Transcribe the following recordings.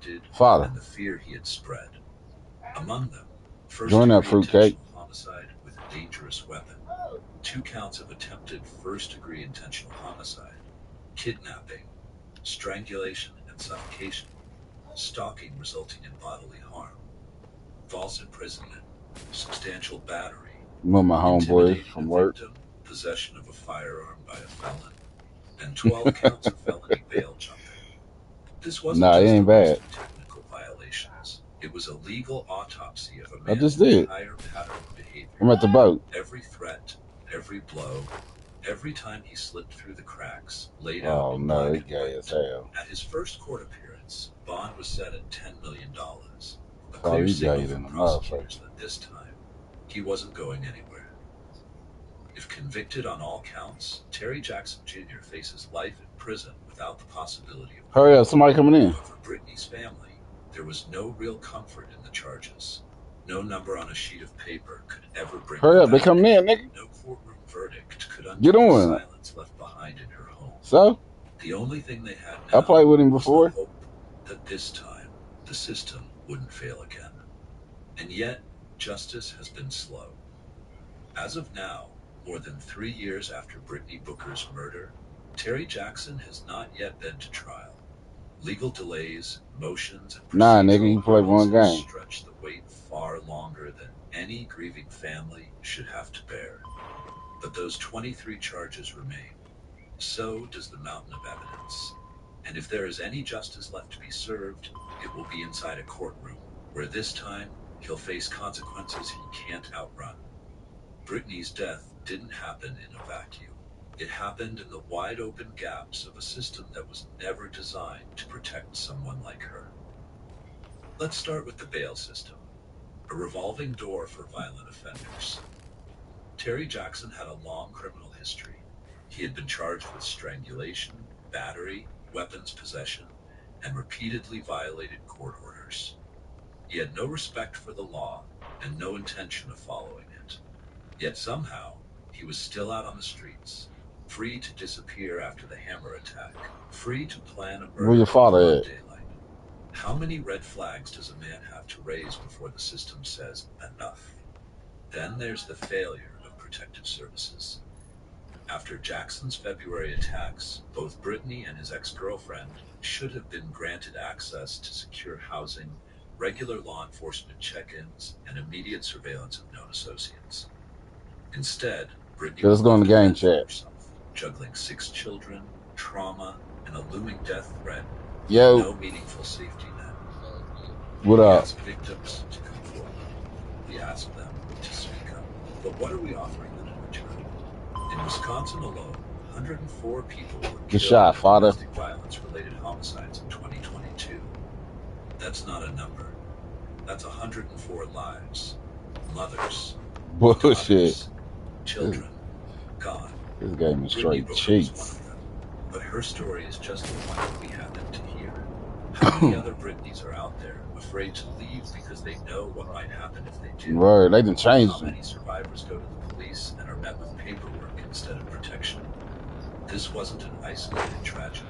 inflicted Father. and the fear he had spread. Among them, Join that first-degree fruitcake. intentional homicide with a dangerous weapon, 2 counts of attempted first-degree intentional homicide, kidnapping, strangulation and suffocation, stalking resulting in bodily harm, false imprisonment, substantial battery, With my homeboy from work. victim, possession of a firearm by a felon, and 12 counts of felony bail jumping. This wasn't Nah, it just ain't a list bad. of technical violations. It was a legal autopsy of a I man's just did. entire pattern of behavior. I'm at the boat. Every threat, every blow, every time he slipped through the cracks, laid out Oh in no, black he and gay white. as hell. At his first court appearance, bond was set at $10 million. A Oh, clear he signal gay from than a prosecutors motherfucker. that this time, he wasn't going anywhere. If convicted on all counts, Terry Jackson Jr. faces life in prison without the possibility of Hurry up, somebody coming in. But for Brittany's family, there was no real comfort in the charges. No number on a sheet of paper could ever bring Hurry her up, they back. coming in, nigga. No courtroom verdict could undo Get the on. silence left behind in her home. So? The only thing they had now I played with him was before. the hope that this time the system wouldn't fail again. And yet, justice has been slow. As of now, more than 3 years after Brittany Booker's murder, Terry Jackson has not yet been to trial. Legal delays, motions, and Nah, nigga, you play one game. stretch the wait far longer than any grieving family should have to bear. But those 23 charges remain. So does the mountain of evidence. And if there is any justice left to be served, it will be inside a courtroom, where this time he'll face consequences he can't outrun. Brittany's death didn't happen in a vacuum. It happened in the wide-open gaps of a system that was never designed to protect someone like her. Let's start with the bail system, a revolving door for violent offenders. Terry Jackson had a long criminal history. He had been charged with strangulation, battery, weapons possession, and repeatedly violated court orders. He had no respect for the law and no intention of following it. Yet somehow, he was still out on the streets, free to disappear after the hammer attack, free to plan a murder Where your father in broad at? daylight. How many red flags does a man have to raise before the system says enough? Then there's the failure of protective services. After Jackson's February attacks, both Brittany and his ex-girlfriend should have been granted access to secure housing, regular law enforcement check-ins, and immediate surveillance of known associates. Instead, Brittany Let's go in the game chat. Juggling 6 children, trauma, and a looming death threat. Yo. No meaningful safety net. What up? We ask victims to come forward. We ask them to speak up. But what are we offering them in return? In Wisconsin alone, 104 people were Good shot, father. domestic violence-related homicides in 2022. That's not a number. That's 104 lives. Mothers. Bullshit. Daughters, children. Gone. This game is straight cheats. But her story is just the one that we happen to hear. How many other Britneys are out there afraid to leave because they know what might happen if they do? Word, they done changed How them. many survivors go to the police and are met with paperwork instead of protection? This wasn't an isolated tragedy.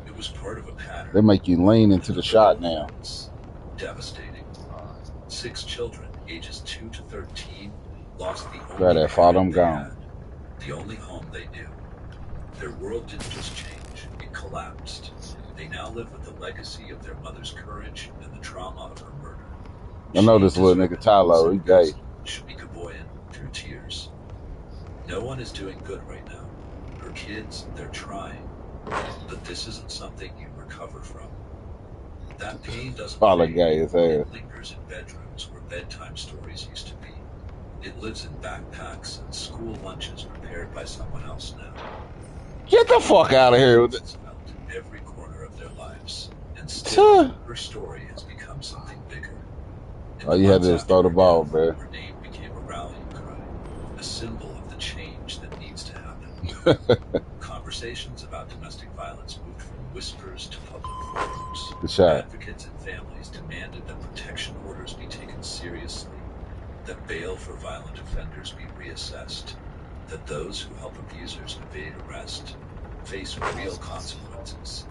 It was part of a pattern. They make you lean into the shot now. Devastating. 6 children, ages 2 to 13, lost the only Grab that father, I'm gone. had, the only home they knew. Their world didn't just change, it collapsed. They now live with the legacy of their mother's courage and the trauma of her murder. I know this little nigga Tyler, he gay. Shamika Boyan through tears. No one is doing good right now. Her kids, they're trying. But this isn't something you recover from. That pain doesn't fade. Gay as hell. It lingers in bedrooms where bedtime stories used to be. It lives in backpacks and school lunches prepared by someone else now. Get the fuck out of here with it. Every corner of their lives. And still, her story has become something bigger. All you had to do is throw the ball, bro. Her name became a rallying cry, a symbol of the change that needs to happen. Conversations about domestic violence moved from whispers to public forums. Good shot. Advocates and families demanded that protection orders be taken seriously, that bail for violent offenders be reassessed, that those who help abusers evade arrest face real consequences.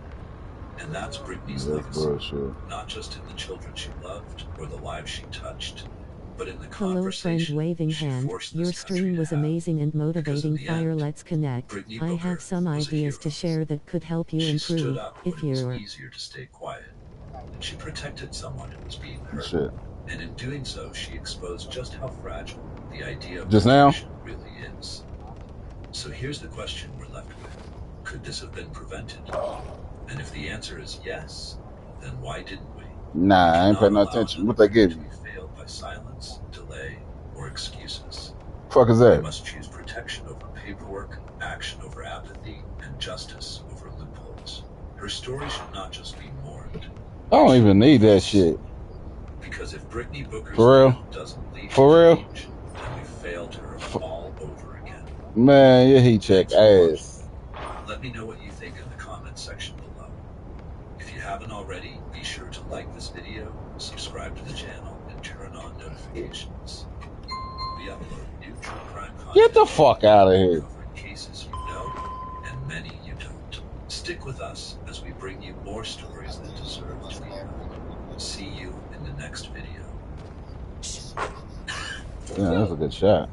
And that's Britney's legacy, not just in the children she loved or the lives she touched, but in the conversation waving she hand. forced Your this country stream to was have. amazing and motivating. Because in the Fire, end, let's connect. Brittany I Booker have some was a ideas to hero. share that could help you She stood improve, up if when it was you're easier to stay quiet, and she protected someone who was being hurt. Shit. And in doing so, she exposed just how fragile the idea of Just protection really is. So here's the question we're left with. Could this have been prevented? And if the answer is yes, then why didn't we? Nah, I ain't paying no attention. What they give you? We failed by silence, delay, or excuses. Fuck is that? We must choose protection over paperwork, action over apathy, and justice over loopholes. Her story should not just be mourned. I don't even need that shit. Because if Brittany Booker's For real? doesn't lead for to real? change, then we failed her all over again. Man, your heat check ass. Let me know what you think in the comments section below. If you haven't already, be sure to like this video, subscribe to the channel, and turn on notifications. We upload new true crime content. Get the fuck out of here. Covering cases you know and many you don't. Stick with us as we bring you more stories that deserve to be heard. See you in the next video. Yeah, that's a good shot.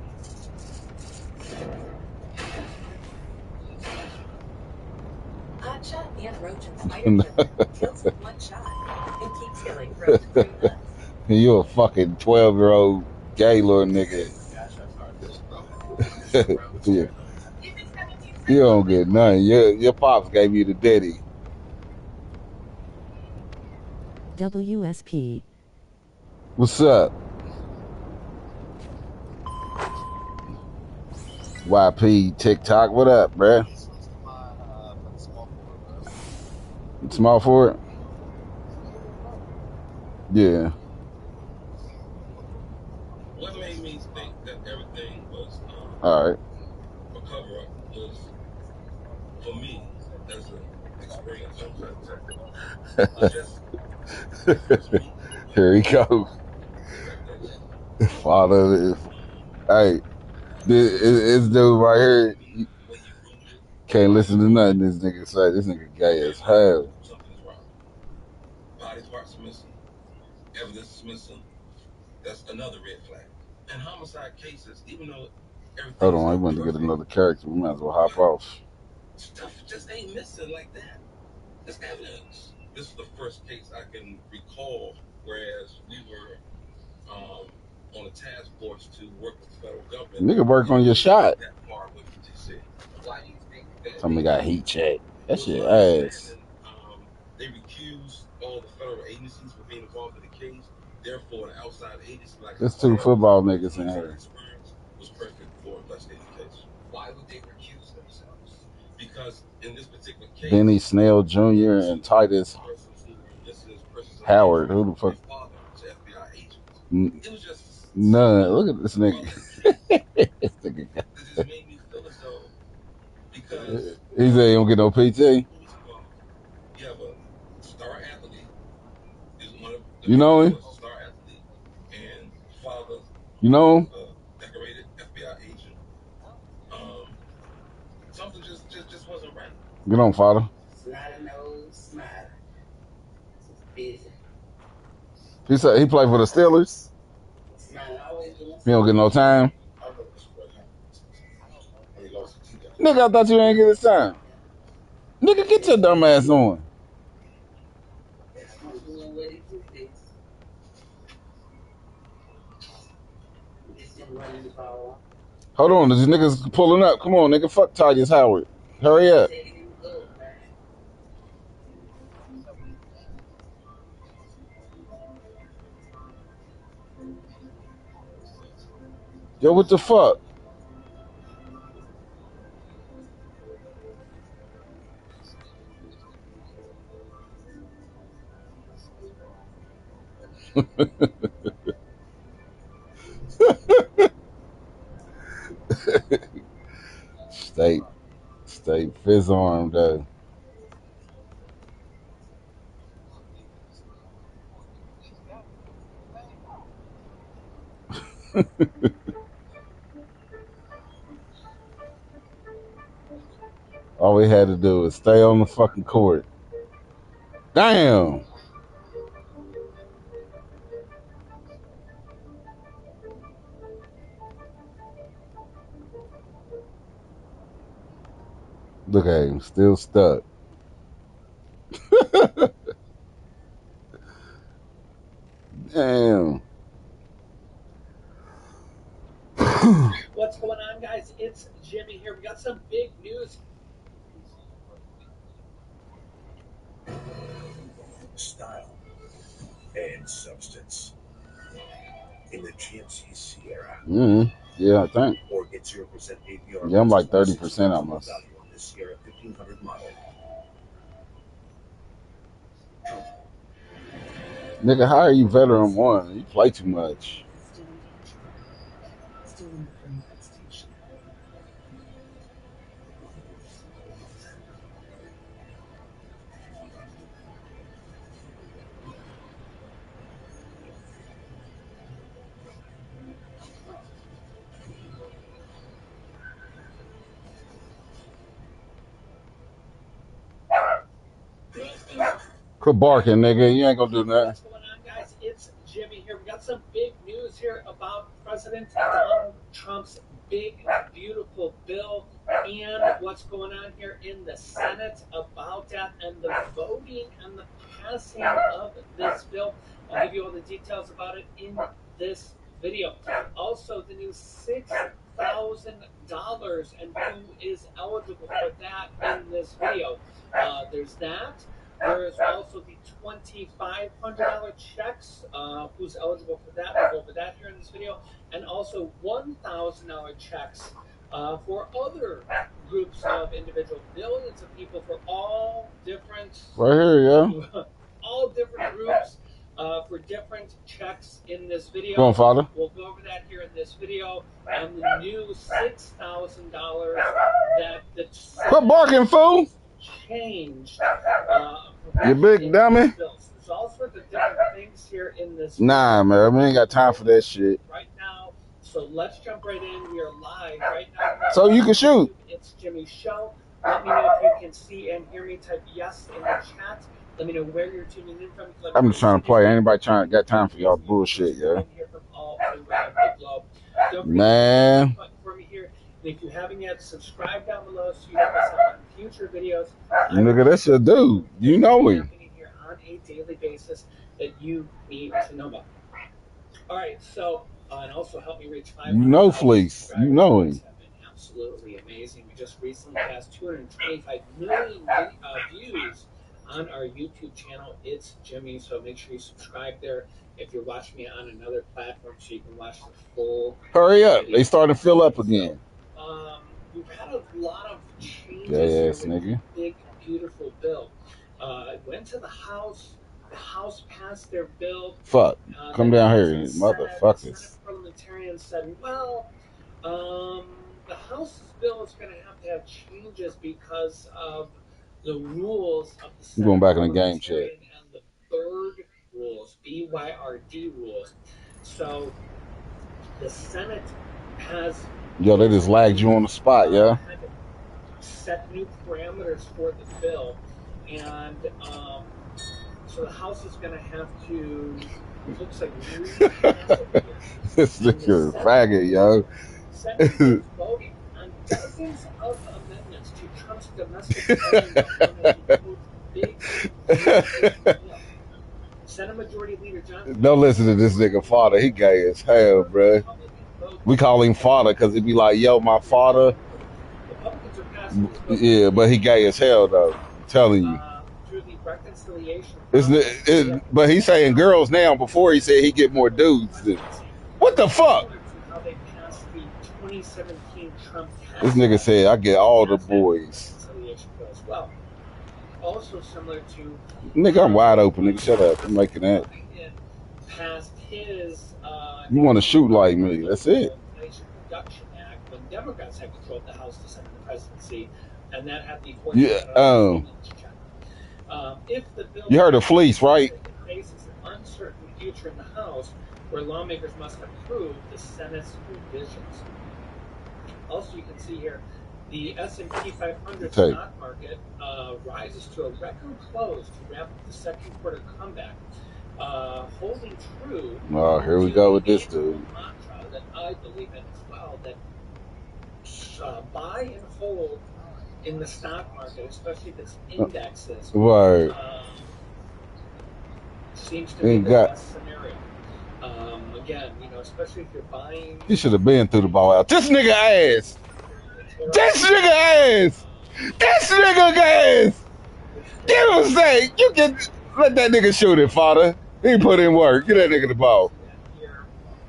Hot shot and roach and spider killer kills with one shot and keeps killing for up to 3 months. You a fucking 12-year-old gay little nigga. Yeah. You don't get nothing. Your pops gave you the daddy. WSP. What's up? YP TikTok, what up, bruh? Small for it? Yeah. What made me think that everything was All right. a cover up was, for me, as an experienced detective. Here he goes. Father, hey, this dude right here can't listen to nothing this nigga say. This nigga gay as hell. Something's wrong. Body parts missing, evidence is missing. That's another red flag. And homicide cases, even though everything. Hold on, I want to get another character. We might as well hop off. Stuff just ain't missing like that. There's evidence. This is the first case I can recall, whereas we were on a task force to work with the federal government. Nigga work on your shot. That far with DC. Why do you think that? Somebody got heat check. That shit ass. They recused all the federal agencies for being involved in the case. Therefore, an outside agency like there's two football niggas in here. Was perfect for investigating the case. Why would they recuse themselves? Because in this particular case, Benny Snell Jr. and Titus Howard. Who the fuck? It was just none. Look at this nigga. This nigga got it just made me feel as though because he said he don't get no PT. You have a star athlete. One of the you know him? Star athlete and father. You know him? Decorated FBI agent. Something just wasn't right. Get on, father. He said he played for the Steelers. He don't get no time. Nigga, I thought you ain't get his time. Nigga, get your dumb ass on. Hold on, these niggas pulling up. Come on, nigga. Fuck Titus Howard. Hurry up. Yo, what the fuck? State fizz arm though. All we had to do was stay on the fucking court. Damn. Look at him, still stuck. Damn. What's going on, guys? It's Jimmy here. We got some big news. Style and substance in the GMC Sierra. Yeah, I think. Or get 0% APR. Yeah, I'm like 30% almost. Value on this Sierra 1500 model. Nigga, how are you veteran one? You play too much. Still in danger. Still in the freight station. Quit barking, nigga. You ain't gonna do nothing. What's going on, guys? It's Jimmy here. We got some big news here about President Donald Trump's big, beautiful bill and what's going on here in the Senate about that and the voting and the passing of this bill. I'll give you all the details about it in this video. Also, the new $6,000 and who is eligible for that in this video. There's that. There is also the $2,500 checks. Who's eligible for that? We'll go over that here in this video. And also $1,000 checks for other groups of individuals, millions of people for all different, Right here, yeah. all different groups for different checks in this video. Go on, father. We'll go over that here in this video. And the new $6,000 that the Quit barking, fool. changed. You big dummy. There's all sorts of different things here in this. Nah, man, we ain't got time for that shit. Right now, so let's jump right in. We are live right now. So you can shoot. It's Jimmy's show. Let me know if you can see and hear me. Type yes in the chat. Let me know where you're tuning in from. I'm just trying to play. Anybody got time for y'all bullshit, yeah? Man. For me here. And if you haven't yet, subscribe down below so you don't miss out on future videos. Nigga, that's your dude. You know him. Here on a daily basis that you need to know about. All right, so and also help me reach 500. You know Fleece. You know him. Have been absolutely amazing. We just recently passed 225 million views on our YouTube channel. It's Jimmy, so make sure you subscribe there if you're watching me on another platform so you can watch the full. Hurry up! They starting to fill up again. We've had a lot of changes. Yes, here with nigga. Big, beautiful bill. It went to the House. The House passed their bill. Fuck. Come down here, motherfuckers. Senate parliamentarians said, well, the House's bill is going to have changes because of the rules of the Senate. Going back in the game chat. And the Byrd rules, BYRD rules. So the Senate has... Yo, they just lagged you on the spot, yeah? Set new parameters for the bill. And so the House is going to have to... It looks like... This nigga faggot, yo. Senate is voting on dozens of amendments to Trump's domestic Senate Majority Leader John... Don't listen to this nigga father. He gay as hell, bro. We call him father because he'd be like, yo, my father. Yeah, but he gay as hell, though. I'm telling you. Through the reconciliation... But he's saying girls now. Before he said he get more dudes. What the fuck? How they passed the 2017 Trump This nigga said I get all the boys. Well, also similar to... Nigga, I'm wide open. Nigga, shut up. I'm making that. Passed his... You want to shoot like me. That's it. Inflation Reduction Act when Democrats had control of the House to Senate the presidency, and that had the... Yeah, if the bill... You heard of Fleece, right? It faces an uncertain future in the House where lawmakers must approve the Senate's revisions. Also, you can see here The S&P 500 Okay. stock market rises to a record close to wrap up the second quarter comeback, holding true Oh, here we to go the with this age-old dude. mantra that I believe in as well, that buy and hold in the stock market, especially if it's indexes, Right. seems to be the best scenario. Again, especially if you're buying. He should have been through the ball out. This nigga ass. This nigga ass. This nigga ass. Give him a say. You can let that nigga shoot it, father. He put in work. Get that nigga the ball.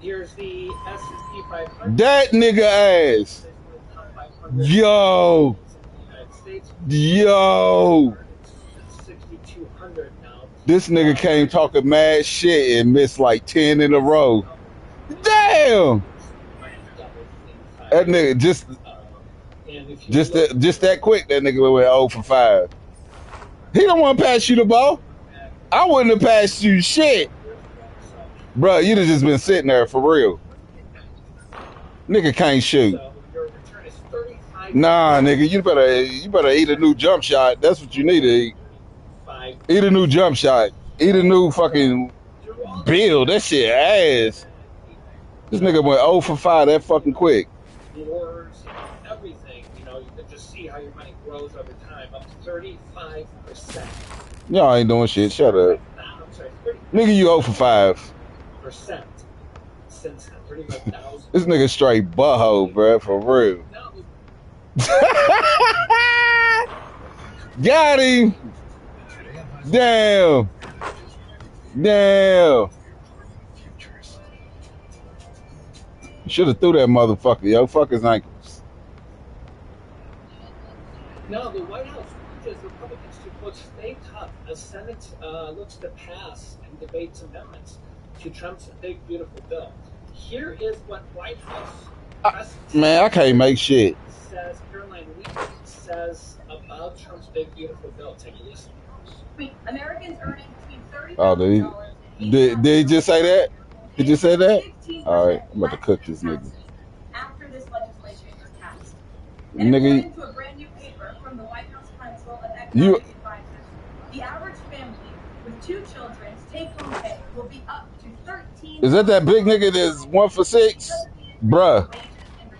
Here's the S&P 500. That nigga ass. Yo. Yo. It's 6,200 now. This nigga came talking mad shit and missed like 10 in a row. Damn. That nigga just that quick. That nigga went 0 for 5. He don't want to pass you the ball. I wouldn't have passed you shit. Bro, you'd have just been sitting there for real. Nigga can't shoot. Nah, nigga, you better eat a new jump shot. That's what you need to eat. Eat a new jump shot. Eat a new fucking build. That shit ass. This nigga went 0 for 5 that fucking quick. Wars, everything, you can just see how your money grows over time, up to 35%. Y'all ain't doing shit. Shut up. I'm sorry, Nigga, you 0 for 5. Percent since 35,000. This nigga straight butthole, bro, for real. Got him. Damn. Damn. Should have threw that motherfucker, yo. Fuck his ankles. Now, the White House urges Republicans to, quote, stay tough as Senate looks to pass and debates amendments to Trump's big, beautiful bill. Here is what White House man, I can't make shit. Says Caroline Leavitt says about Trump's big, beautiful bill. Take a listen. Americans earning between $30,000 did he just say that? Did you say that? All right, I'm about to cook this nigga. After this legislation is passed. Nigga, according to a brand new paper from the White House Council of Economic Advisors, the average family with 2 children's take-home pay will be up to $13. Is that big nigga that's 1 for 6? Bruh,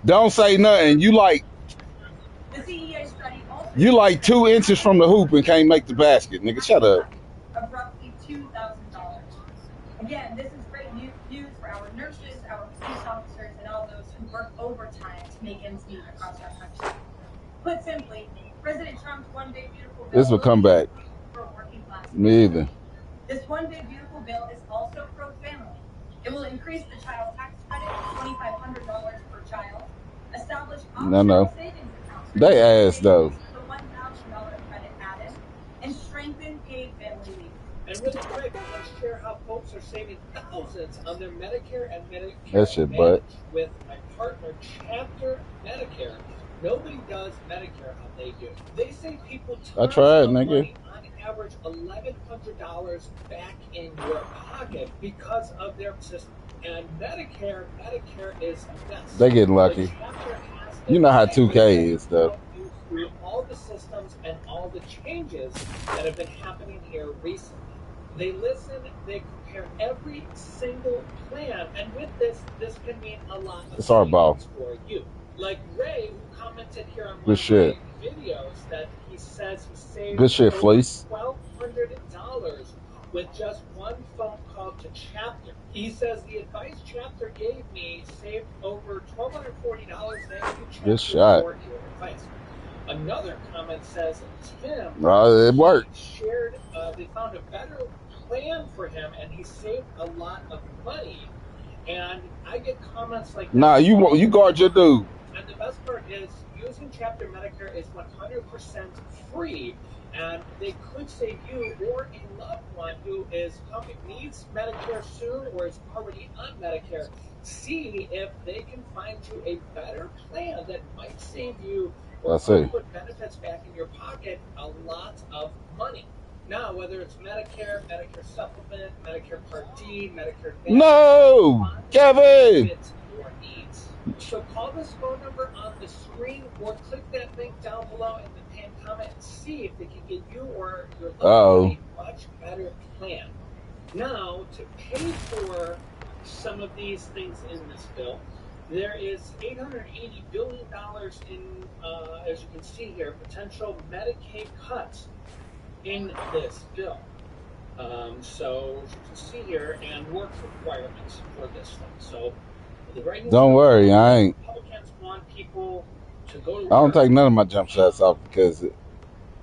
don't say nothing. You like 2 inches from the hoop and can't make the basket, nigga. Shut up. Of roughly $2,000. Again, this is great news for our nurses, our police officers, and all those who work overtime to make ends meet across our country. Put simply, President Trump's One Big Beautiful Bill This will come back. For working class. Me either. This One Big Beautiful Bill is also pro-family. It will increase the child tax credit to $2,500 per child, establish optional savings accounts. They ass though. The $1,000 credit added, and strengthen paid family leave. And really quick, let's share how folks are saving thousands on their Medicare and Medicare that shit, but with my partner, Chapter Medicare. Nobody does Medicare how they do. They say people I tried, nigga. Money, on average, $1,100 back in your pocket because of their system. And Medicare is a mess. They getting lucky. You know how 2K is, though. Through all the systems and all the changes that have been happening here recently. They listen, they compare every single plan, and with this can mean a lot of it's our ball for you. Like Ray, who commented here on good shit. Videos that he says he saved good shit, fleece. $1,200 with just one phone call to Chapter. He says the advice Chapter gave me saved over $1,240. Thank you, Chapter, good shot. for your advice. Another comment says Tim. It worked. Shared. They found a better plan for him, and he saved a lot of money. And I get comments like, nah, you guard your dude. And the best part is using Chapter Medicare is 100% free, and they could save you or a loved one who needs Medicare soon or is already on Medicare. See if they can find you a better plan that might save you or put benefits back in your pocket a lot of money. Now, whether it's Medicare, Medicare Supplement, Medicare Part D, Medicare Advantage, no, Kevin. Your needs. So call this phone number on the screen or click that link down below in the pinned comment and see if they can get you or your loved one a much better plan. Now, to pay for some of these things in this bill, there is $880 billion in, as you can see here, potential Medicaid cuts in this bill. So as you can see here, and work requirements for this thing. So the right. Don't worry, I ain't. Republicans want people to go to I don't work. take none of my jump shots off because You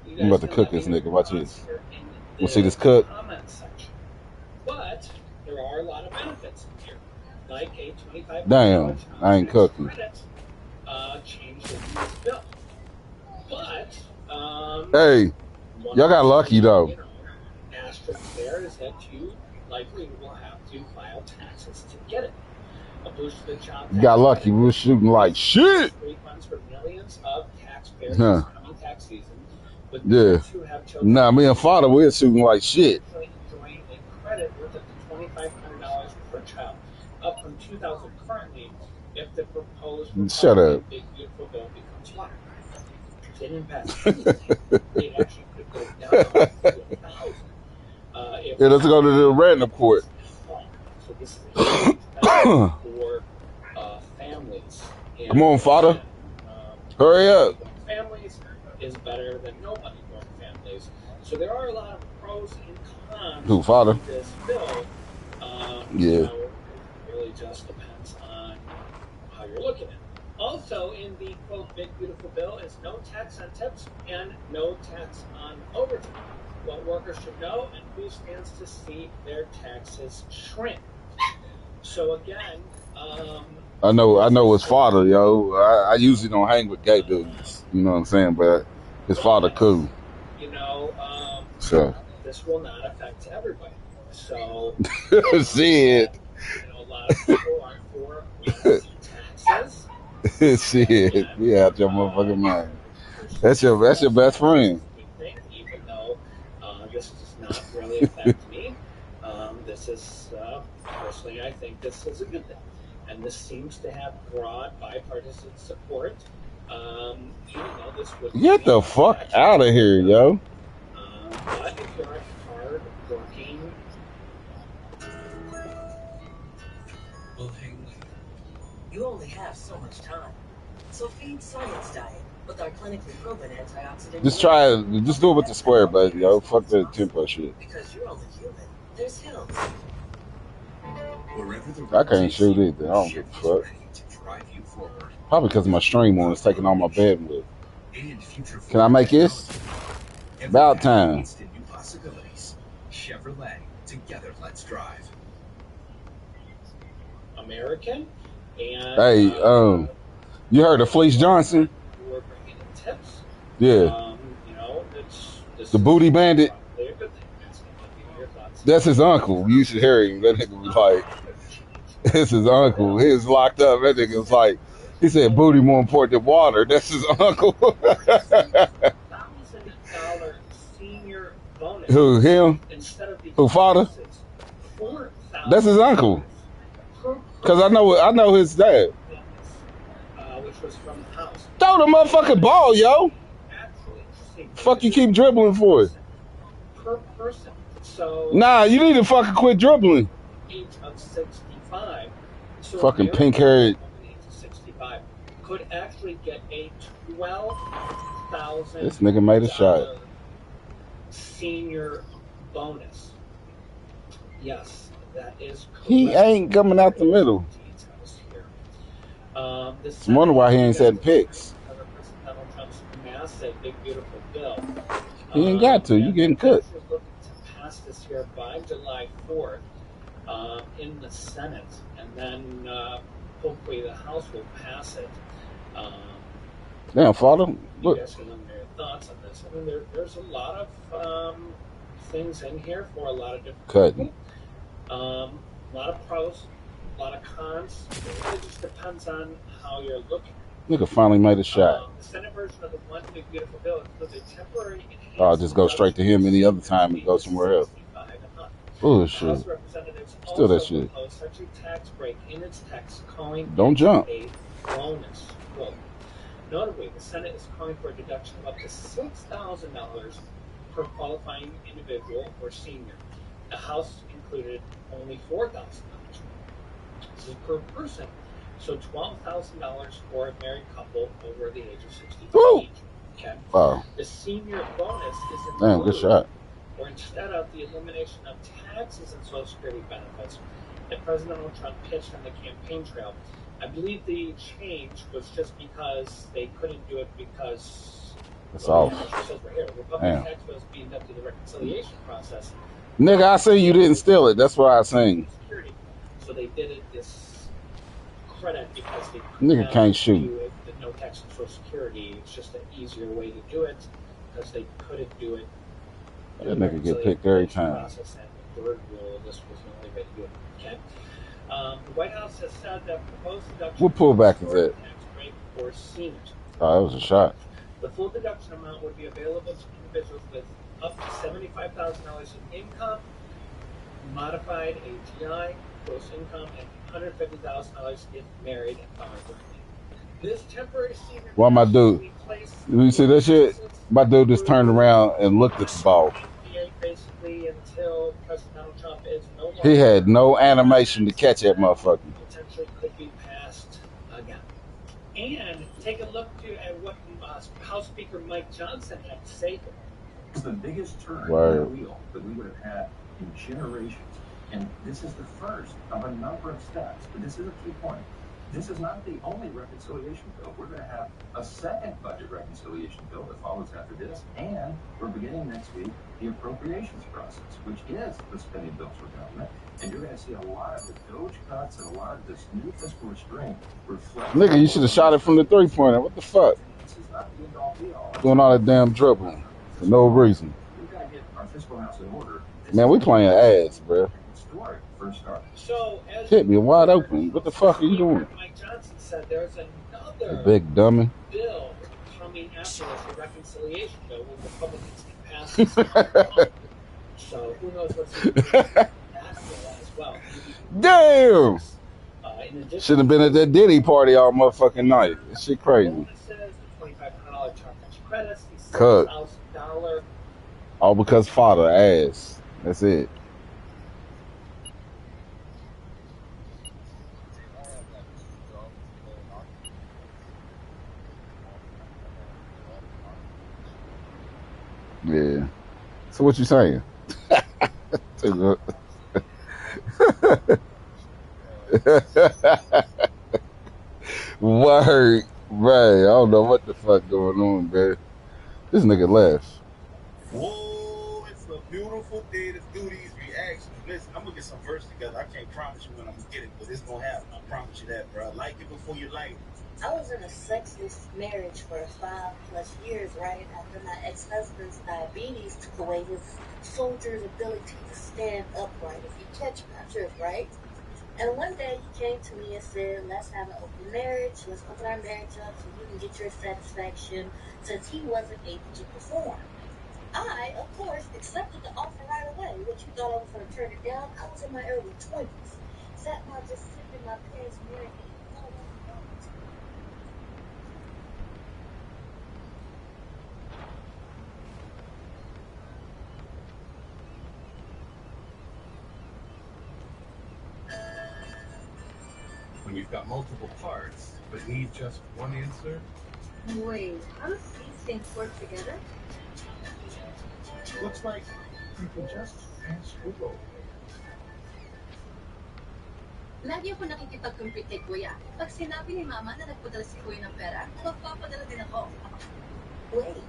I'm guys about to can cook let me this know nigga. your Watch thoughts this. here in We'll see this the cook. comment section. But there are a lot of benefits in here, like a $25 Damn, I ain't cooking. credit changed in this bill. But Hey, y'all got lucky though. You know, asterisk there is that you likely will have to file taxes to get it. A boost to the job tax. You got lucky. We were shooting like shit. Refunds for millions of taxpayers Huh. this coming tax season. With Yeah. who have chosen Nah, me and father, we're shooting like shit. enjoying a credit worth up to $2,500 per child, up from $2,000 currently, if the proposed Shut up. Big Beautiful Bill becomes law. If they didn't pass anything, they actually could go down to $1,000. Yeah, let's go to the random court. So this is a huge benefit for families. And, Come on, father. Hurry up. Families is better than nobody going families. So there are a lot of pros and cons Who, father? to this bill. Yeah. You know, it really just depends on how you're looking at it. Also, in the quote Big Beautiful Bill is no tax on tips and no tax on overtime. What workers should know and who stands to see their taxes shrink. So again, I know his father, yo. I usually don't hang with gay dudes, you know what I'm saying? But his father cool. You know, So this will not affect everybody. So shit. You know, a lot of people are for less taxes. Shit. Yeah, out your motherfucking mind. That's your best friend. Even though this does not really affect me, this is personally, I think this is a good thing, and this seems to have broad bipartisan support. Even though this would Get the fuck out of here, yo. But if you're a hard-working, you only have so much time. So feed Science Diet with our clinically proven antioxidant. Just try it. Just do it with the square, buddy, yo. Fuck the tempo shit. Because you're only human. There's hills. I can't shoot either. I don't give a fuck. Probably because my stream on is taking all my bandwidth. Can I make this? About time. Chevrolet. Together, let's drive. American. And, Hey, you heard of Fleece Johnson? We're bringing in tips. Yeah. You know, The Booty Bandit. Probably a good thing. Your thoughts. That's his uncle. You should hear him. That nigga was like, it's his uncle. He was locked up. That nigga was like, he said booty more important than water. That's his uncle. $1,000 senior bonus. Who, him? Instead of the Who, father? $4,000. That's his uncle. Because I know his dad. Which was from the house. Throw the motherfucking ball, yo. Fuck you keep dribbling for it. Per person. So Nah, you need to fucking quit dribbling. Age of 65. So Fucking pink-haired. 65 could actually get a $12,000. This nigga made a shot. Senior bonus. Yes, that is correct. He ain't coming out the middle. It's wonder why he ain't setting picks. Donald Trump's massive, big, beautiful bill. He ain't got to. You getting cooked. Looking to pass this here by July 4th in the Senate, and then hopefully the House will pass it. Damn, father. You Look. guys can let me know your thoughts on this. I mean, there's a lot of things in here for a lot of different Cutting. people. A lot of pros, a lot of cons. It just depends on how you're looking. Nigga finally made a shot. The Senate version of the One Big Beautiful Bill includes a temporary I'll just go straight to him any other time and go somewhere else. Bullshit. Still that shit. Such a tax break in its text calling Don't jump. a bonus. Quote, notably, the Senate is calling for a deduction of up to $6,000 per qualifying individual or senior. The House included only $4,000. This is per person. So $12,000 for a married couple over the age of 65 Woo! each. Okay. Wow. The senior bonus is in Damn, good shot. or instead of the elimination of taxes and Social Security benefits that President Donald Trump pitched on the campaign trail. I believe the change was just because they couldn't do it because it's off. Republican tax bills being done through the reconciliation process. Nigga, I say you didn't steal it. That's why I sing. So they did it this credit because they nigga can't shoot. Do it, no tax and Social Security. It's just an easier way to do it because they couldn't do it. That nigga get picked every time. Process and the third rule, this was the only way to do it. Okay. The White House has said that proposed deduction. What pullback is it? Tax rate for seniors. Oh, that was a shot. The full deduction amount would be available to individuals with up to $75,000 in income, modified AGI, gross income, and $150,000 if married and filing for this temporary senior. Why my dude? You see that shit? My dude just turned around and looked at the ball. Basically, until President Donald Trump is no longer, he had no animation to catch that motherfucker. Potentially could be passed again. And take a look at what House Speaker Mike Johnson had to say here. It's the biggest turn in the wheel that we would have had in generations. And this is the first of a number of steps. But this is a key point. This is not the only reconciliation bill. We're going to have a second budget reconciliation bill that follows after this. And we're beginning next week the appropriations process, which is the spending bills for government. And you're going to see a lot of the Doge cuts and a lot of this new fiscal restraint reflect. Nigga, you should have shot it from the three-pointer. What the fuck? This is not the end-all be-all. Doing all that damn dribbling for no reason. We've got to get our fiscal house in order. Man, we playing ass, bro. Historic first start. So, as hit me wide open. What the fuck are you doing? Mike Johnson said there's another big dummy bill coming after this, the reconciliation bill, when Republicans can pass this. So who knows what's in that bill as well. Damn! Should have been at that Diddy party all motherfucking night. That shit crazy. Cut. All because father ass. That's it. Yeah. So what you saying? Word, right? I don't know what the fuck going on, bro. This nigga left. Whoa, it's a beautiful day to do these reactions. Listen, I'm gonna get some verse together. I can't promise you when I'm gonna get it, but it's gonna happen. I promise you that, bro. Like it before you like it. I was in a sexless marriage for 5+ years right after my ex-husband's diabetes took away his soldier's ability to stand upright. If you catch my drift, right? And one day he came to me and said, let's have an open marriage. Let's open our marriage up so you can get your satisfaction, since he wasn't able to perform. I, of course, accepted the offer right away. What you thought I was going to turn it down? I was in my early 20s. Sat down just sipping my parents' marriage. When you've got multiple parts, but need just one answer? Wait, how do these things work together? Looks like you can just ask Google. Lagi ako nakikipag-compete kay Kuya. Pag sinabi ni Mama na nagpadala si Kuya ng pera, magpapadala din ako. Wait.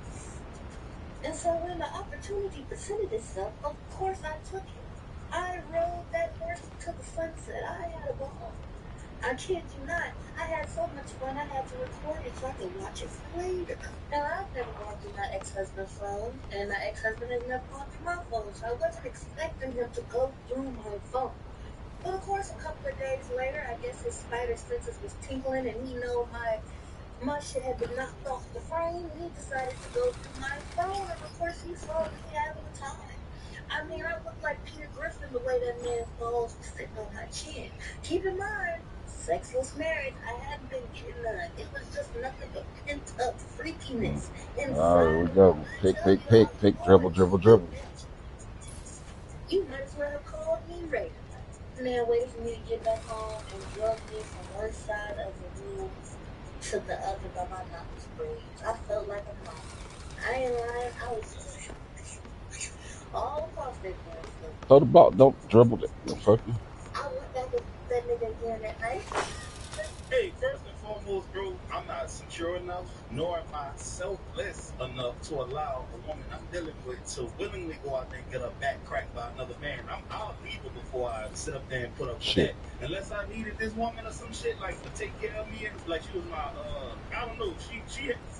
And so when the opportunity presented itself, of course I took it. I rode that horse to the sunset. I had a ball. I kid you not, I had so much fun I had to record it so I could watch it later. Now, I've never gone through my ex-husband's phone, and my ex-husband has never gone through my phone, so I wasn't expecting him to go through my phone. But of course, a couple of days later, I guess his spider senses was tingling, and he know my shit had been knocked off the frame, and he decided to go through my phone, and of course he saw me having a time. I mean, I looked like Peter Griffin the way that man's balls were sitting on my chin. Keep in mind, Sexless marriage, I haven't been getting none. It was just nothing but pent-up freakiness. All right, here we go. Pick, dribble, dribble, dribble. You might as well have called me Ray. Man waited for me to get back home and drug me from one side of the room to the other by my knuckles braids. I felt like a mom. I ain't lying, I was all across that damn floor. Throw the ball, don't dribble it. Fucking. I went back with that nigga again that night. Hey, first and foremost, bro, I'm not secure enough, nor am I selfless enough to allow a woman I'm dealing with to willingly go out there and get her back cracked by another man. I'll leave her before I sit up there and put up with that. Unless I needed this woman or some shit, like, to take care of me, and like she was my, I don't know,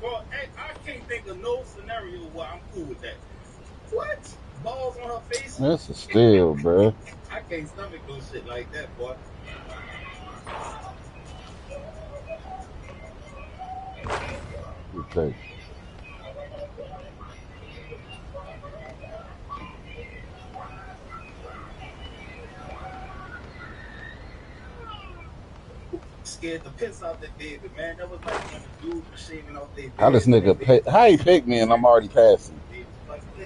well, I can't think of no scenario where I'm cool with that. What? Balls on her face? That's a steal, bro. I can't stomach no shit like that, boy. Okay. Scared the piss out that baby, man. That was like when the dudes were shaving off their How this nigga pick? How he pick me and I'm already passing?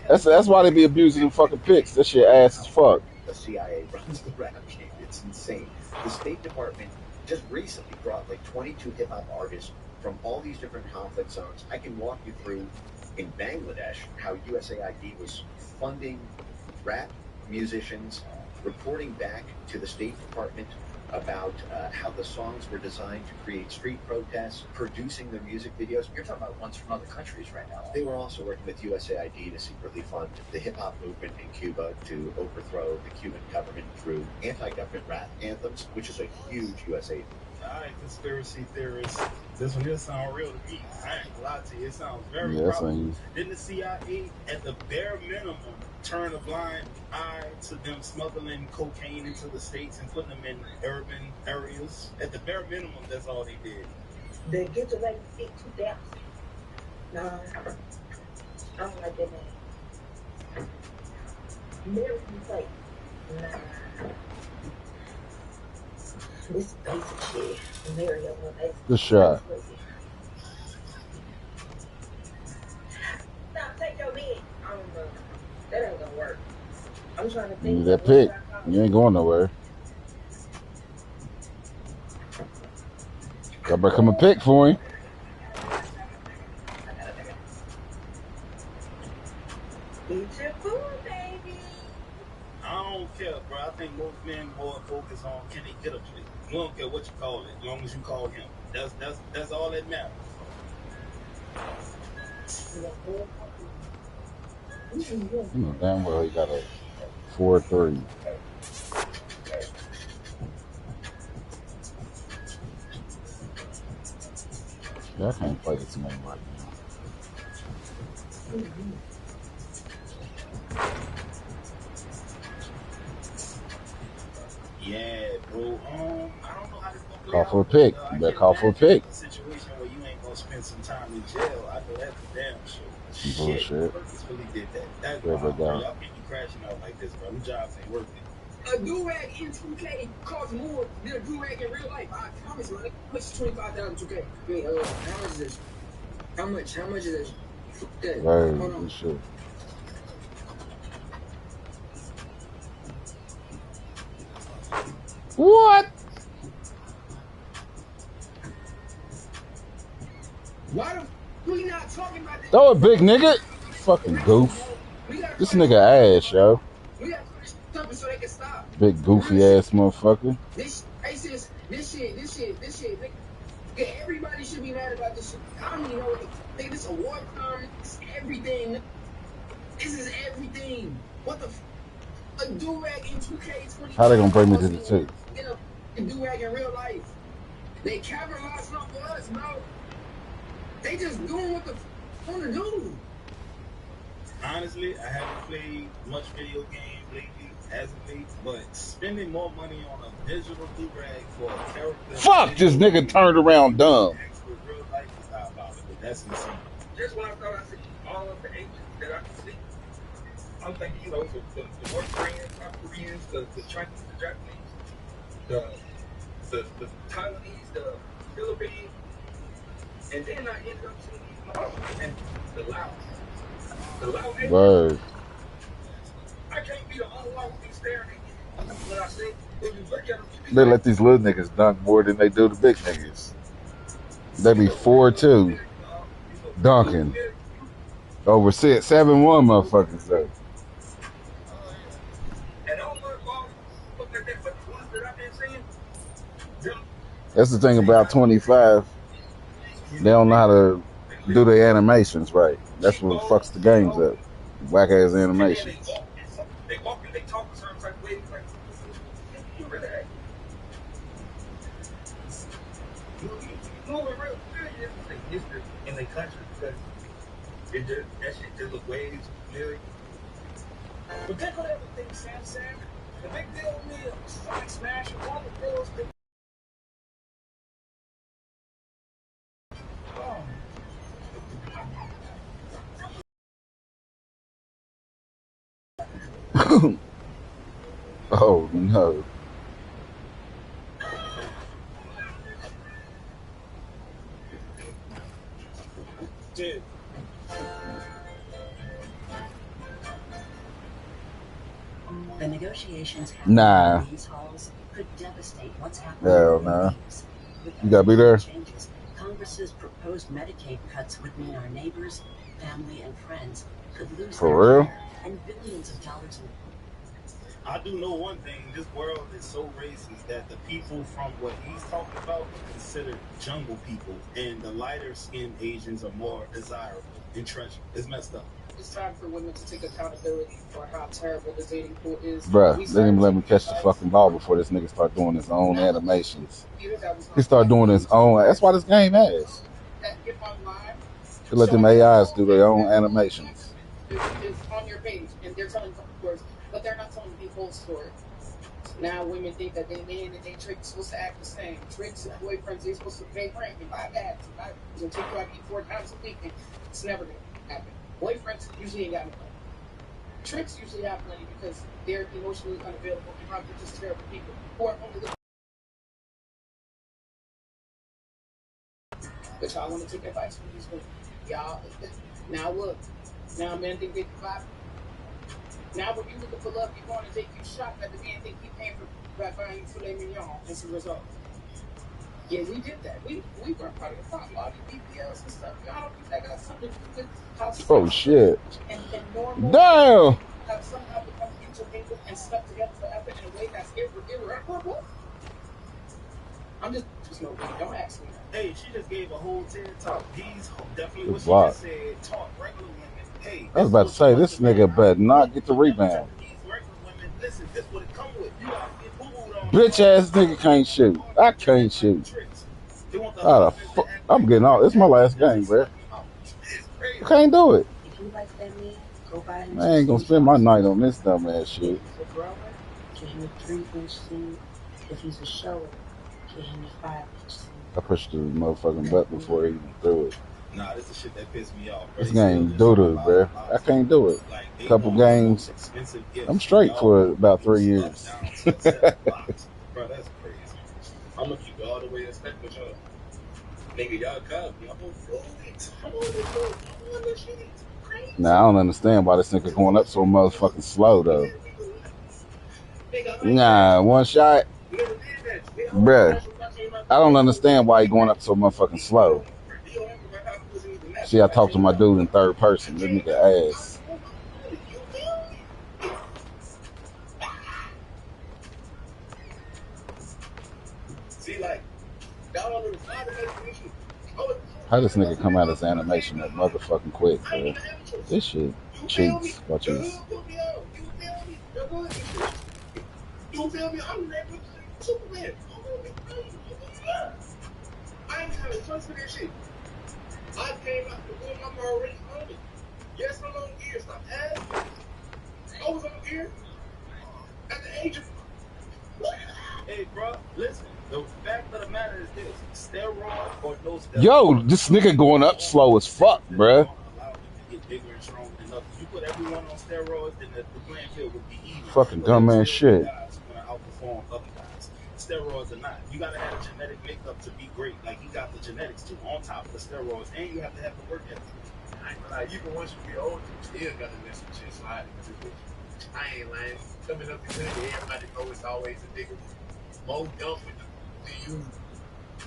That's why they be abusing them fucking picks. That shit ass as fuck. The CIA runs the rap game. It's insane. The State Department just recently brought like 22 hip-hop artists from all these different conflict zones. I can walk you through in Bangladesh how USAID was funding rap musicians, reporting back to the State Department about how the songs were designed to create street protests, producing their music videos. You're talking about ones from other countries right now. They were also working with USAID to secretly fund the hip-hop movement in Cuba to overthrow the Cuban government through anti-government rap anthems, which is a huge USA. All right, conspiracy theorists. This one here sounds real to me. I ain't gonna lie to you. It sounds very probable. Didn't the CIA, at the bare minimum, turn a blind eye to them smuggling cocaine into the States and putting them in urban areas? At the bare minimum, that's all they did. They get to like 2000. Nah, I don't like that name. American plate. Nah. This basic shit. Mario, good shot. Stop, take your bid. I don't know. That ain't gonna work. I'm trying to You think. need that pick. You ain't going nowhere. I better come and pick for him. Eat your food, baby. I don't care, bro. I think most men more focus on can they get a plate. We don't care what you call it, as long as you call him. That's all that matters. You know damn well he got a 4-3. Yeah, I can't play this game right now. Yeah, bro. I don't know how this gonna play Call out. for a pick. You better call for a pick. A situation where you ain't gonna spend some time in jail. I know that's for damn sure. Bullshit. Shit, purposefully did that. That's why, bro. Y'all can't be crashing out like this, bro. Them jobs ain't working. A do-rag in 2K costs more than a do-rag in real life. I promise, man. How much is 25,000 2K? I mean, how much is this? How much is this? Okay, Very hold on. good shit. What? Why the we not talking about this? Throw it, big nigga. Fucking goof. This nigga ass, yo. We got to finish something so they can stop. Big goofy ass motherfucker. This shit. Nigga, everybody should be mad about this shit. I don't even know what they think. This is a war crime. It's everything. This is everything. What the a do-rag in 2K25. How they gonna bring me to the two? You know, a do-rag in real life. They capitalizing off of us, bro. They just doing what the want to do. Honestly, I haven't played much video games lately, as of late, but spending more money on a digital do-rag for a character. Fuck, this nigga turned around dumb. Actually, real life is diabolical. That's insane. Just when I thought I see all of the agents that I could see, I'm thinking, you know, the North Koreans, South Koreans, the Chinese, the Japanese, the Taiwanese, the Philippines, and then I ended up seeing these motherfuckers in the Laos. The Lao Asians. Word. I can't be the only one who be staring at what I say. If you look at them, you be They like, let these little niggas dunk more than they do the big niggas. They be 4-2 dunking over 7-1 motherfuckers though. and I don't know if all look like that, but the ones that I've been seeing, them, That's the thing about 25. They don't know how to do their animations right. That's what fucks the games up. Whack ass animations. they walk and they talk a certain type of way. Like, you really ain't. You moving real good in their country because it just, that shit just look way too familiar. But they could ever think Sam. The big deal with me is Sonic Smash and all the girls think. Oh no. Dude. The negotiations Nah. in these halls could devastate what's happening. Hell nah. You gotta be there. Changes. Congress's proposed Medicaid cuts would mean our neighbors, family, and friends could lose For their real? care and billions of dollars in. I do know one thing, this world is so racist that the people from what he's talking about are considered jungle people, and the lighter skinned Asians are more desirable and treasured. It's messed up. It's time for women to take accountability for how terrible the dating pool is. Bruh, they didn't even let me catch the fucking ball before this nigga start doing his own animations. He started doing his own. That's why this game has. They let them AIs do their own animations. Is on your page, and they're telling stories, but they're not telling the whole story. Now women think that they men and they tricks supposed to act the same. Tricks and boyfriends, they're supposed to pay rent and buy bags and buy and take you out to eat 4 times a week. And it's never gonna happen. Boyfriends usually ain't got no money. Tricks usually have money because they're emotionally unavailable and probably just terrible people who are only looking. But y'all want to take advice from these women. Y'all, now look. Now men think they can buy. Now when you looking for love, you're going to take you shopping at the man think he paying for buying you filet mignon as a result. Yeah, we did that. We weren't part of the problem. All these BBLs and stuff. I don't think that got something to do with how Oh shit. And normal Damn. have somehow become intermingled and stuck together forever in a way that's irreparable. I'm just no, don't ask me that. Hey, she just gave a whole TED talk. He's definitely Good what block. she just said. Taught regular women. Hey, I was about to say, this nigga better not get the rebound. Listen, this what it come with. You gotta get boo-booed on. Bitch ass nigga can't shoot. I can't shoot. How the fuck? I'm getting out. It's my last game, bro. I can't do it. If you like that man, go buy him. I ain't gonna spend my night on this dumb ass shit. If he's a grower, get him a 3-inch seed. If he's a shower, get him a 5-inch seed. I pushed the motherfucking butt before he even threw it. Nah, this is the shit that pissed me off. This game doo-doo, bro. I can't do it. Couple games, I'm straight for about 3 years. Bro, that's crazy. I'm gonna keep it all the way in step with y'all. Nigga, y'all come. Y'all gonna do it. I'm on this shit. Now, I don't understand why this nigga going up so motherfucking slow, though. Nah, one shot. Bruh, I don't understand why he going up so motherfucking slow. See, I talked to my dude in third person. This nigga ass. How this nigga come out as animation that motherfucking quick, bro? This shit cheats. Watch this. You feel me? I'm never Superman. I ain't having trust for that shit. I came out the room, I'm already on it. Yes, I'm on gear. Stop asking. I was on gear at the age of. Hey, bro, listen. The fact of the matter is this: steroid or no steroid. Yo, this nigga going up slow as fuck, bruh. Get bigger and stronger enough. If you put everyone on steroids, then the playing field would be even. Fucking dumbass shit. Guys who are gonna outperform other guys. steroids or not. You gotta have a genetic makeup to be great. Like he got the genetics too, on top of the steroids, and you have to have the work ethic. I ain't gonna lie, even once you get older, you still gotta let some shit slide into it. I ain't lying. Coming up the hood, everybody know it's always a nigga more dumb with the you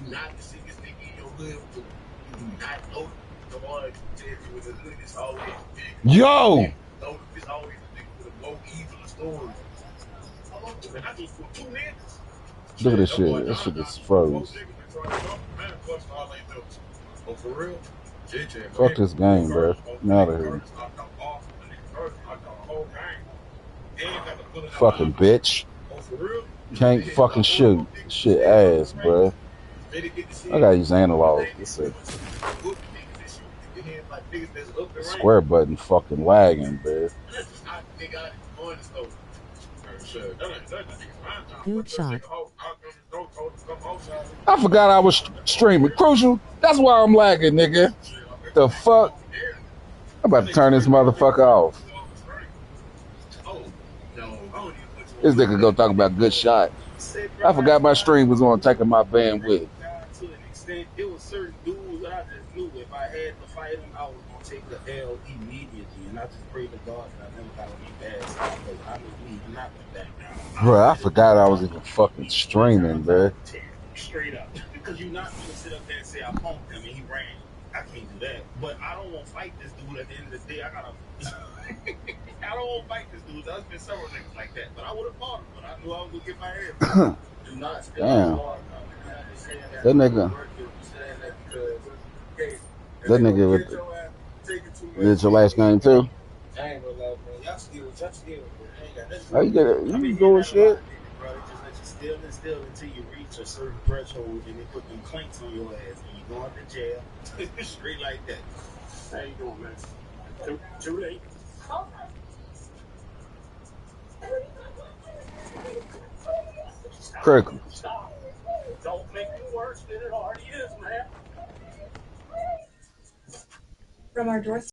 not the sickest nigga in your hood, but you do not know the one tell you in the hood it's always a nigga. Yo! Know it's always a nigga with a more evil story. Man, I just put 2 niggas. Look at this shit. This shit is froze. Oh, for real? Fuck this game, bro. I'm out of here. Fucking bitch. Can't fucking shoot. Shit ass, bro. I gotta use analog. This is square button fucking wagging, bro. Good shot. I forgot I was streaming. Crucial. That's why I'm lagging, nigga. The fuck? I'm about to turn this motherfucker off. This nigga go talk about good shot. I forgot my stream was on taking my bandwidth. To an extent, it was certain dudes I just knew if I had to fight them, I was gonna take the L immediately, and I just prayed to God that I never got on their bad side because I knew me not to back down. Bro, I forgot I was even fucking streaming, bro. Straight up, because you're not gonna sit up there and say I punked him and he ran. I can't do that. But I don't want to fight this dude. At the end of the day, I don't want to fight this dude. There's been several niggas like that, but I would have fought him. But I knew I was gonna get my ass. Do not steal. Damn. That nigga. That nigga did your last game too? I ain't gonna lie, man. Y'all steal. How you get it? You doing shit? Bro, they just let you steal until you reach a certain threshold, and they put them clanks on your ass, and you go into jail. Straight like that. How you doing, man? Too late. Critical. Don't make it worse than it already is, man. From our doorstep.